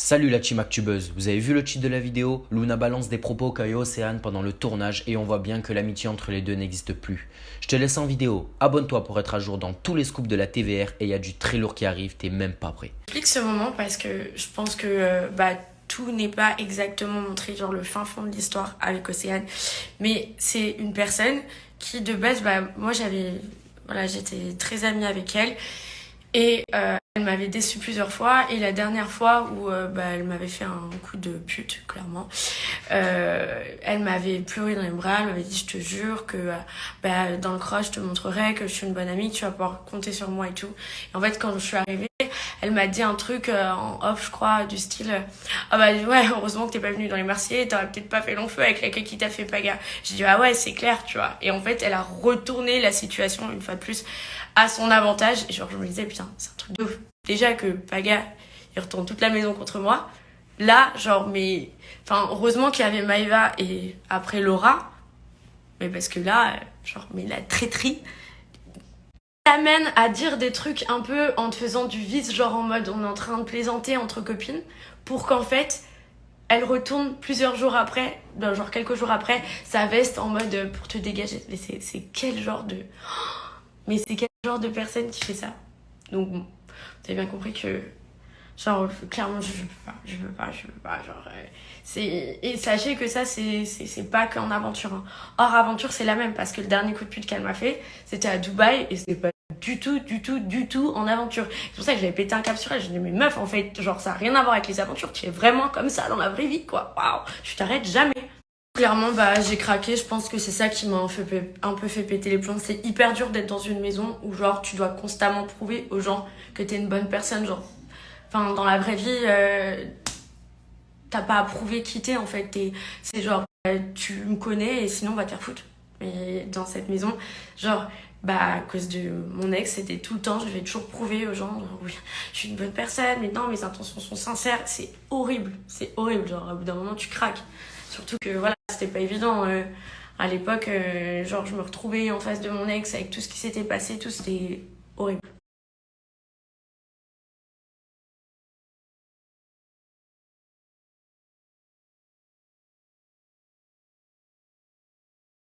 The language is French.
Salut la team Actubuzz, vous avez vu le titre de la vidéo? Luna balance des propos qu'a eu Océane pendant le tournage et on voit bien que l'amitié entre les deux n'existe plus. Je te laisse en vidéo, abonne-toi pour être à jour dans tous les scoops de la TVR et il y a du très lourd qui arrive, t'es même pas prêt. J'explique ce moment parce que je pense que tout n'est pas exactement montré, genre le fin fond de l'histoire avec Océane. Mais c'est une personne qui de base, moi j'étais très amie avec elle. Et elle m'avait déçue plusieurs fois. Et la dernière fois où elle m'avait fait un coup de pute, clairement, elle m'avait pleuré dans les bras. Elle m'avait dit, je te jure que dans le cross, je te montrerai que je suis une bonne amie, que tu vas pouvoir compter sur moi et tout. Et en fait, quand je suis arrivée, elle m'a dit un truc en off, je crois, du style ouais, heureusement que t'es pas venue dans les Marseillais, t'aurais peut-être pas fait long feu avec la queue qui t'a fait paga. J'ai dit ah ouais, c'est clair, tu vois. Et en fait, elle a retourné la situation une fois de plus à son avantage. Et genre, je me disais putain, c'est un truc de ouf. Déjà que Paga, il retourne toute la maison contre moi. Là, heureusement qu'il y avait Maëva et après Laura. Mais parce que là, mais la traîtrise t'amène à dire des trucs un peu en te faisant du vice, genre en mode on est en train de plaisanter entre copines, pour qu'en fait, elle retourne plusieurs jours après, genre quelques jours après, sa veste en mode pour te dégager. Mais c'est quel genre de... Mais c'est quel genre de personne qui fait ça? Donc bon, vous avez bien compris que... Genre, clairement, je veux pas, et sachez que ça, c'est pas qu'en aventure, hein. Hors aventure, c'est la même, parce que le dernier coup de pute qu'elle m'a fait, c'était à Dubaï, et c'était pas du tout en aventure. C'est pour ça que j'avais pété un cap sur elle. Je dis, mais meuf, en fait, genre, ça a rien à voir avec les aventures, tu es vraiment comme ça dans la vraie vie, quoi. Waouh, je t'arrête jamais. Clairement, j'ai craqué. Je pense que c'est ça qui m'a un peu fait péter les plombs. C'est hyper dur d'être dans une maison où, genre, tu dois constamment prouver aux gens que t'es une bonne personne, genre. Enfin, dans la vraie vie, t'as pas à prouver qui t'es, en fait. C'est genre, tu me connais et sinon, on va te faire foutre. Mais dans cette maison, genre, à cause de mon ex, c'était tout le temps, je vais toujours prouver aux gens, genre, oui, je suis une bonne personne, mais non, mes intentions sont sincères. C'est horrible, genre, au bout d'un moment, tu craques. Surtout que, voilà, c'était pas évident. À l'époque, genre, je me retrouvais en face de mon ex avec tout ce qui s'était passé, tout, c'était horrible.